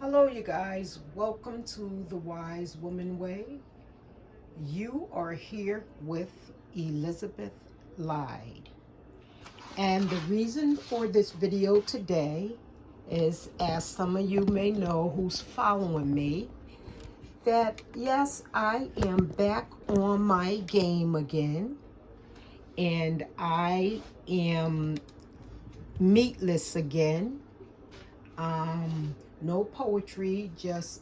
Hello, you guys. Welcome to the Wise Woman Way. You are here with Elizabeth Lyde. And the reason for this video today is, as some of you may know who's following me, that yes, I am back on my game again. And I am meatless again. No poetry, just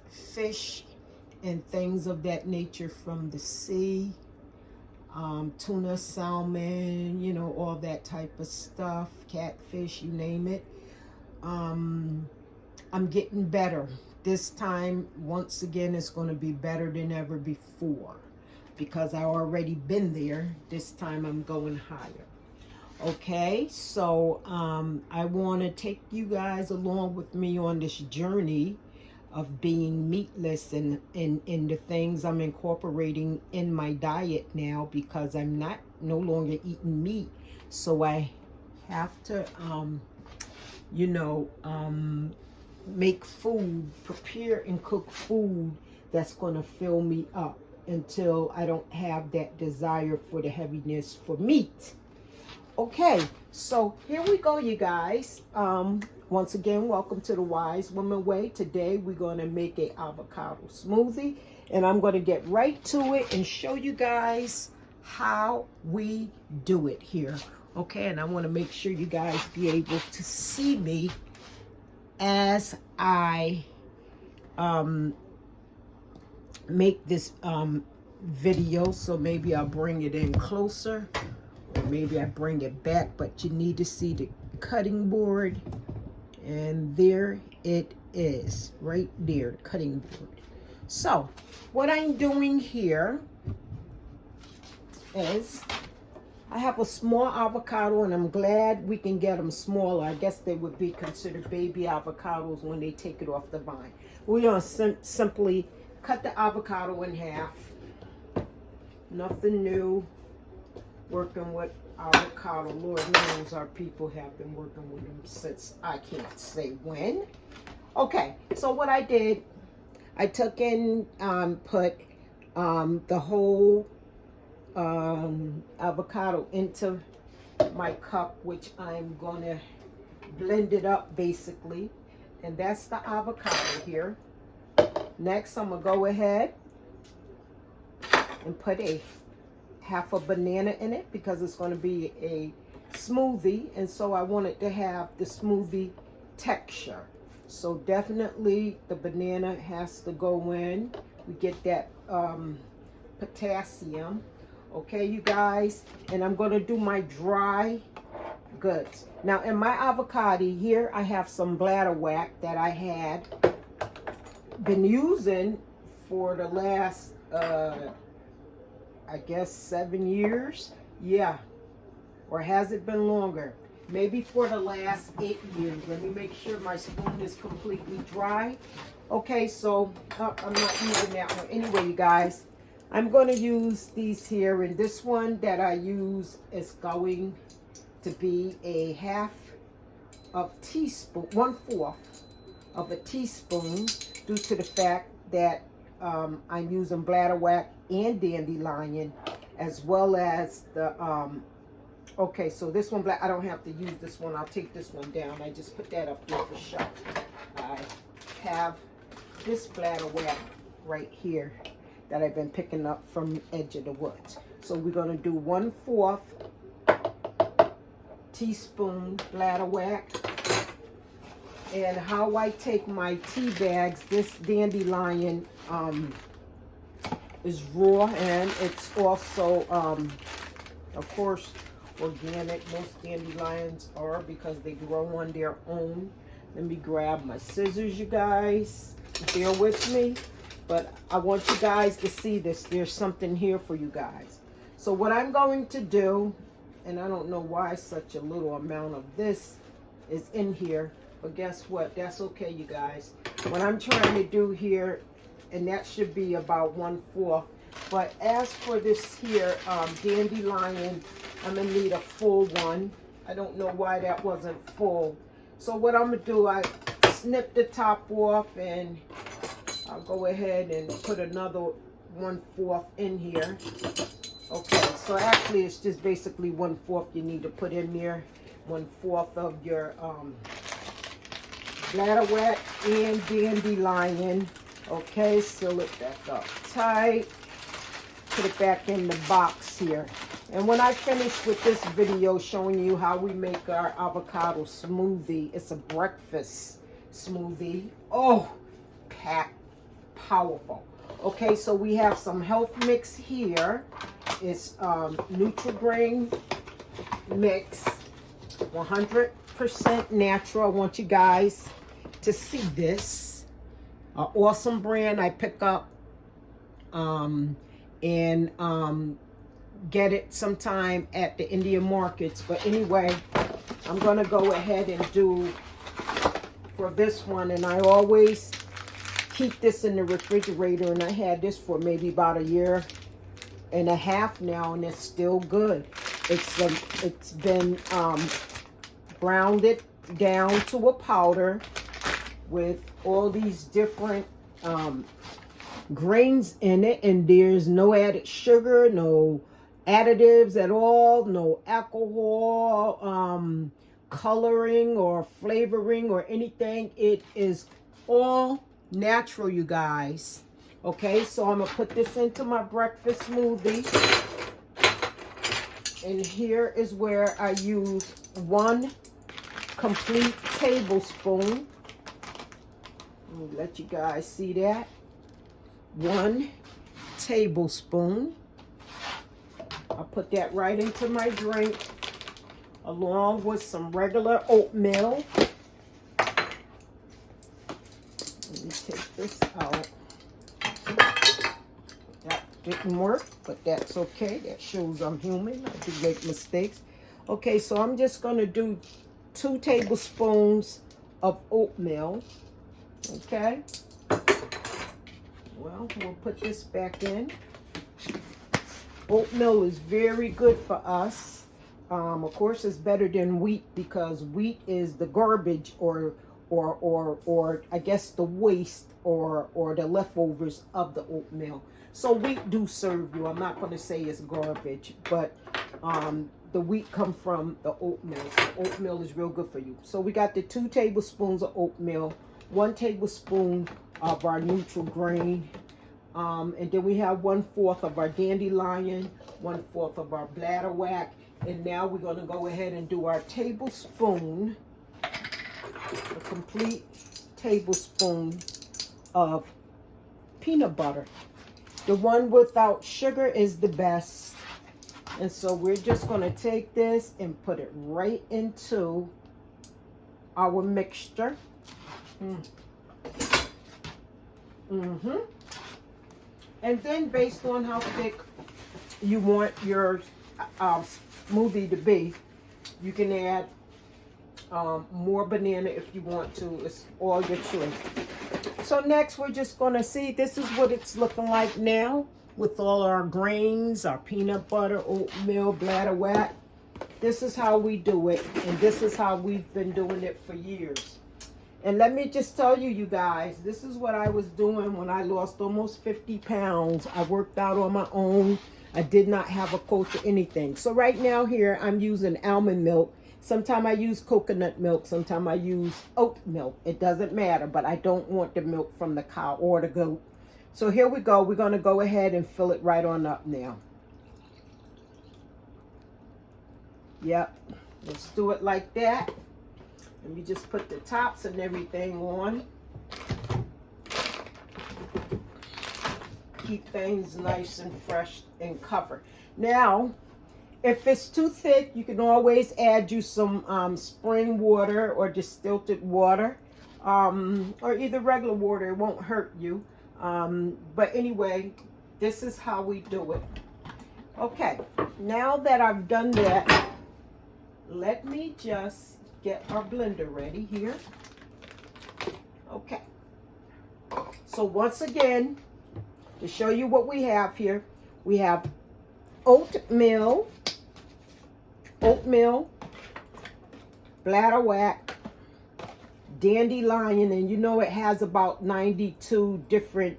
fish and things of that nature from the sea, tuna, salmon, all that type of stuff, catfish, you name it. I'm getting better. This time, once again, it's going to be better than ever before because I already been there. This time I'm going higher. Okay, so I want to take you guys along with me on this journey of being meatless and the things I'm incorporating in my diet now because I'm no longer eating meat. So I have to, make food, prepare and cook food that's going to fill me up until I don't have that desire for the heaviness for meat. Okay, so here we go, you guys. Once again, welcome to the Wise Woman Way. Today we're going to make a avocado smoothie, and I'm going to get right to it and show you guys how we do it here. Okay, and I want to make sure you guys be able to see me as I make this video. So maybe I'll bring it in closer. Maybe I bring it back, but you need to see the cutting board. And there it is, right there, the cutting board. So what I'm doing here is I have a small avocado, and I'm glad we can get them smaller. I guess they would be considered baby avocados when they take it off the vine. We're going to simply cut the avocado in half. Nothing new. Working with avocado. Lord knows our people have been working with them since I can't say when. Okay, so what I did, I took in, put the whole avocado into my cup, which I'm going to blend it up basically. And that's the avocado here. Next, I'm going to go ahead and put half a banana in it because it's going to be a smoothie, and so I want it to have the smoothie texture. So definitely the banana has to go in. We get that potassium. Okay, you guys, and I'm going to do my dry goods. Now in my avocado here, I have some bladder wax that I had been using for the last I guess 7 years. Yeah. Or has it been longer? Maybe for the last 8 years. Let me make sure my spoon is completely dry. Okay, so I'm not using that one. Anyway, you guys, I'm going to use these here. And this one that I use is going to be a half of teaspoon, 1/4 of a teaspoon, due to the fact that I'm using bladder wax and dandelion, as well as the okay, so this one, I don't have to use this one. I'll take this one down. I just put that up there for show. I have this bladder wax right here that I've been picking up from the edge of the woods. So we're going to do 1/4 teaspoon bladder wax. And how I take my tea bags, this dandelion is raw, and it's also, of course, organic. Most dandelions are, because they grow on their own. Let me grab my scissors, you guys. Bear with me. But I want you guys to see this. There's something here for you guys. So what I'm going to do, and I don't know why such a little amount of this is in here, but guess what? That's okay, you guys. What I'm trying to do here, and that should be about 1/4. But as for this here dandelion, I'm going to need a full one. I don't know why that wasn't full. So what I'm going to do, I snip the top off, and I'll go ahead and put another 1/4 in here. Okay, so actually it's just basically 1/4 you need to put in there. 1/4 of your bladderwrack and dandelion. Okay, seal it back up tight. Put it back in the box here. And when I finish with this video showing you how we make our avocado smoothie, it's a breakfast smoothie. Oh, packed, powerful. Okay, so we have some health mix here. It's Nutri-Grain mix, 100% natural. I want you guys to see this. An awesome brand I pick up and get it sometime at the Indian markets. But anyway, I'm going to go ahead and do for this one, and I always keep this in the refrigerator, and I had this for maybe about 1.5 years now, and it's still good. It's been grounded down to a powder with all these different grains in it, and there's no added sugar, no additives at all, no alcohol, coloring or flavoring or anything. It is all natural, you guys. Okay, so I'm gonna put this into my breakfast smoothie, and here is where I use 1 complete tablespoon. Let me let you guys see that. 1 tablespoon. I'll put that right into my drink along with some regular oatmeal. Let me take this out. That didn't work, but that's okay. That shows I'm human. I do make mistakes. Okay, so I'm just going to do 2 tablespoons of oatmeal. Okay. Well, we'll put this back in. Oatmeal is very good for us. Of course, it's better than wheat because wheat is the garbage or I guess the waste or the leftovers of the oatmeal. So wheat do serve you. I'm not going to say it's garbage, but the wheat come from the oatmeal. So oatmeal is real good for you. So we got the 2 tablespoons of oatmeal, 1 tablespoon of our Nutri-Grain, and then we have 1/4 of our dandelion, 1/4 of our bladderwrack, and now we're going to go ahead and do our tablespoon, a complete tablespoon of peanut butter. The one without sugar is the best. And so we're just going to take this and put it right into our mixture. And then based on how thick you want your smoothie to be, you can add more banana if you want to. It's all your choice. So next we're just going to see, this is what it's looking like now with all our grains, our peanut butter, oatmeal, bladderwrack. This is how we do it, and this is how we've been doing it for years. And let me just tell you, you guys, this is what I was doing when I lost almost 50 pounds. I worked out on my own. I did not have a coach or anything. So right now here, I'm using almond milk. Sometimes I use coconut milk. Sometimes I use oat milk. It doesn't matter, but I don't want the milk from the cow or the goat. So here we go. We're going to go ahead and fill it right on up now. Yep. Let's do it like that. Let me just put the tops and everything on. Keep things nice and fresh and covered. Now, if it's too thick, you can always add you some spring water or distilled water, or either regular water. It won't hurt you. But anyway, this is how we do it. Okay, now that I've done that, let me just get our blender ready here. Okay. So once again, to show you what we have here, we have oatmeal, bladderwrack, dandelion, and you know it has about 92 different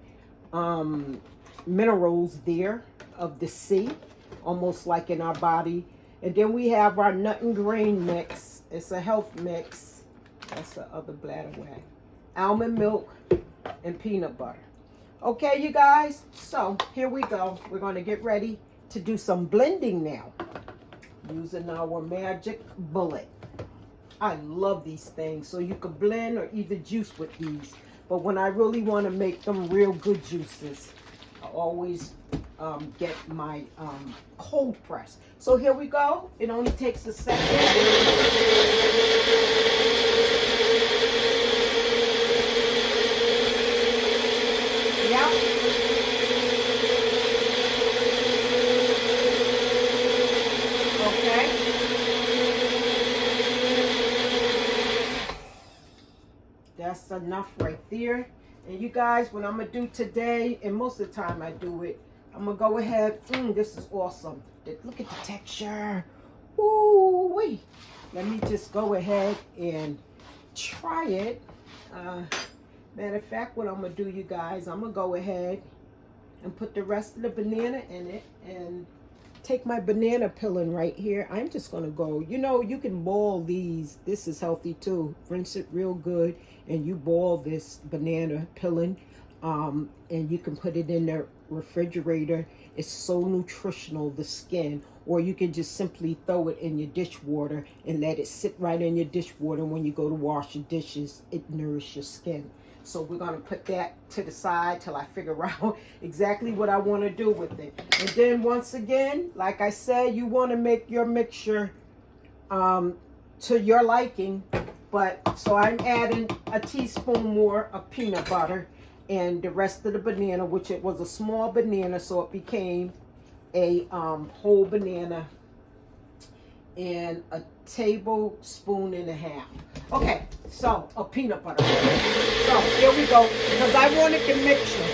minerals there of the sea, almost like in our body. And then we have our nut and grain mix. It's a health mix. That's the other bladder wag. Almond milk and peanut butter. Okay, you guys, so here we go. We're going to get ready to do some blending now using our magic bullet. I love these things. So you could blend or either juice with these. But when I really want to make them real good juices, I always get my cold press. So here we go. It only takes a second. Yep. Okay. That's enough right there. And you guys, what I'm going to do today, and most of the time I do it, I'm going to go ahead. This is awesome. Look at the texture. Ooh, wait. Let me just go ahead and try it. Matter of fact, what I'm going to do, you guys, I'm going to go ahead and put the rest of the banana in it and take my banana peeling right here. I'm just going to go, you know, you can boil these. This is healthy too. Rinse it real good and you boil this banana peeling. And you can put it in the refrigerator. It's so nutritional, the skin. Or you can just simply throw it in your dishwater and let it sit right in your dishwater. When you go to wash your dishes, it nourishes your skin. So we're going to put that to the side till I figure out exactly what I want to do with it. And then once again, like I said, you want to make your mixture to your liking. But so I'm adding a teaspoon more of peanut butter and the rest of the banana, which it was a small banana, so it became a whole banana, and a tablespoon and a half. Okay, so of peanut butter. So here we go, because I wanted the mixture.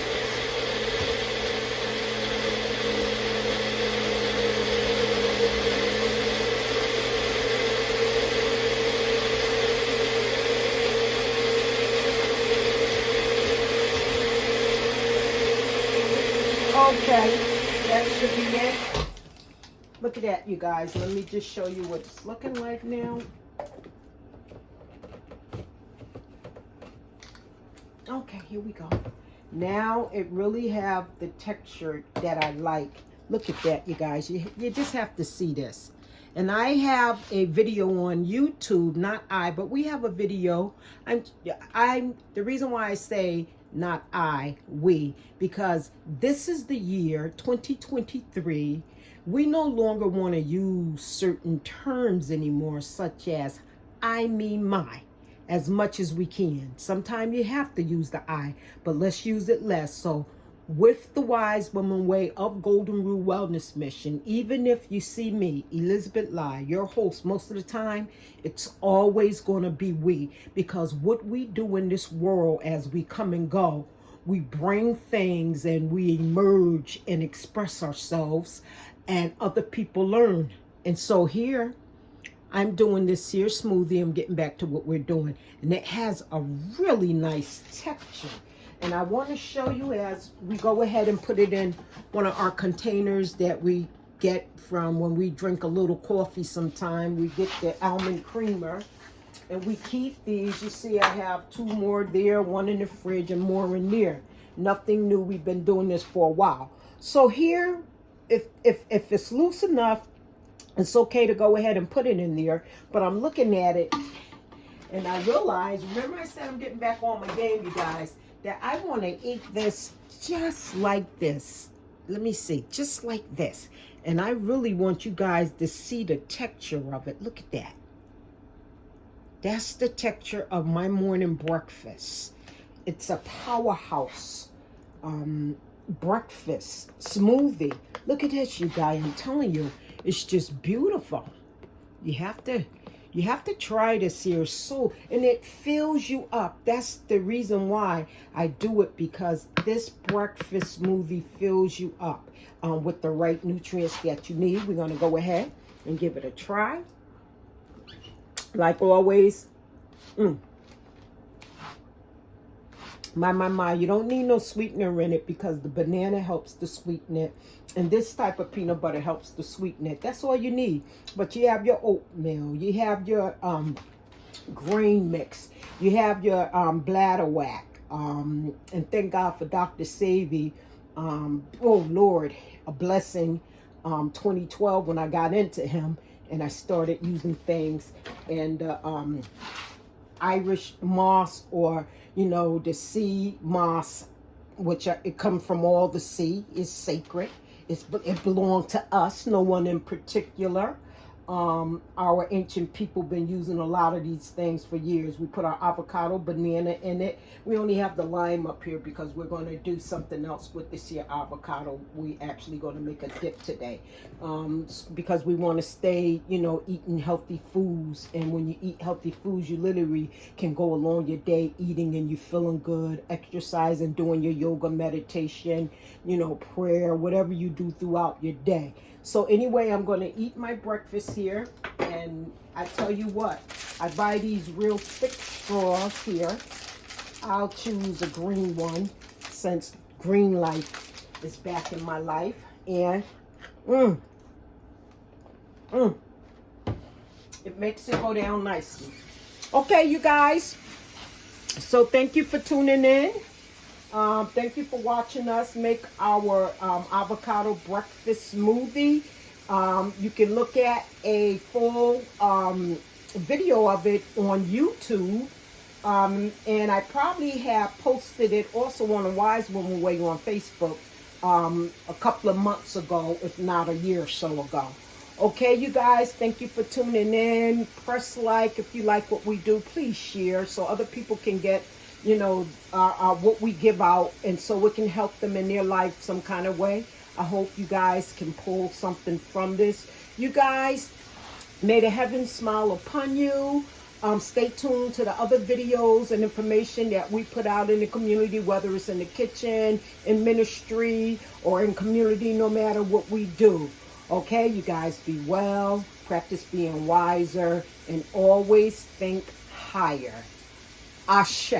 Okay, that should be it. Look at that, you guys. Let me just show you what it's looking like now. Okay, here we go. Now it really have the texture that I like. Look at that, you guys. You just have to see this. And I have a video on YouTube, not I, but we have a video. I'm the reason why I say not I, we, because this is the year 2023. We no longer want to use certain terms anymore, such as I, me, my, as much as we can. Sometimes you have to use the I, but let's use it less. So with the Wise Woman Way of Golden Rule Wellness Mission, even if you see me, Elizabeth Lai, your host, most of the time, it's always going to be we. Because what we do in this world as we come and go, we bring things and we emerge and express ourselves, and other people learn. And so here, I'm doing this here smoothie. I'm getting back to what we're doing. And it has a really nice texture. And I want to show you as we go ahead and put it in one of our containers that we get from when we drink a little coffee sometime. We get the almond creamer. And we keep these. You see I have 2 more there, 1 in the fridge and more in there. Nothing new. We've been doing this for a while. So here, if it's loose enough, it's okay to go ahead and put it in there. But I'm looking at it and I realize, remember I said I'm getting back on my game, you guys, that I want to eat this just like this. Let me see, just like this. And I really want you guys to see the texture of it. Look at that. That's the texture of my morning breakfast. It's a powerhouse breakfast smoothie. Look at this, you guys. I'm telling you, it's just beautiful. You have to try this here. So, and it fills you up. That's the reason why I do it, because this breakfast smoothie fills you up with the right nutrients that you need. We're going to go ahead and give it a try. Like always, My, you don't need no sweetener in it because the banana helps to sweeten it. And this type of peanut butter helps to sweeten it. That's all you need. But you have your oatmeal. You have your grain mix. You have your bladder whack. And thank God for Dr. Savy. Oh, Lord, a blessing. 2012 when I got into him and I started using things. And Irish moss, or the sea moss, which it comes from all the sea, is sacred. It belonged to us, no one in particular. Our ancient people been using a lot of these things for years. We put our avocado, banana in it. We only have the lime up here because we're going to do something else with this here avocado. We actually going to make a dip today, because we want to stay, eating healthy foods. And when you eat healthy foods, you literally can go along your day eating and you feeling good, exercising, doing your yoga, meditation, prayer, whatever you do throughout your day. So anyway, I'm going to eat my breakfast here, and I tell you what, I buy these real thick straws here. I'll choose a green one since green life is back in my life. And it makes it go down nicely. Okay, you guys, so thank you for tuning in. Thank you for watching us make our avocado breakfast smoothie. You can look at a full video of it on YouTube. And I probably have posted it also on the Wise Woman Way on Facebook a couple of months ago, if not a year or so ago. Okay, you guys, thank you for tuning in. Press like if you like what we do. Please share so other people can get what we give out, and so it can help them in their life some kind of way. I hope you guys can pull something from this. You guys, may the heavens smile upon you. Stay tuned to the other videos and information that we put out in the community, whether it's in the kitchen, in ministry, or in community, no matter what we do. Okay, you guys, be well, practice being wiser, and always think higher. Ashe.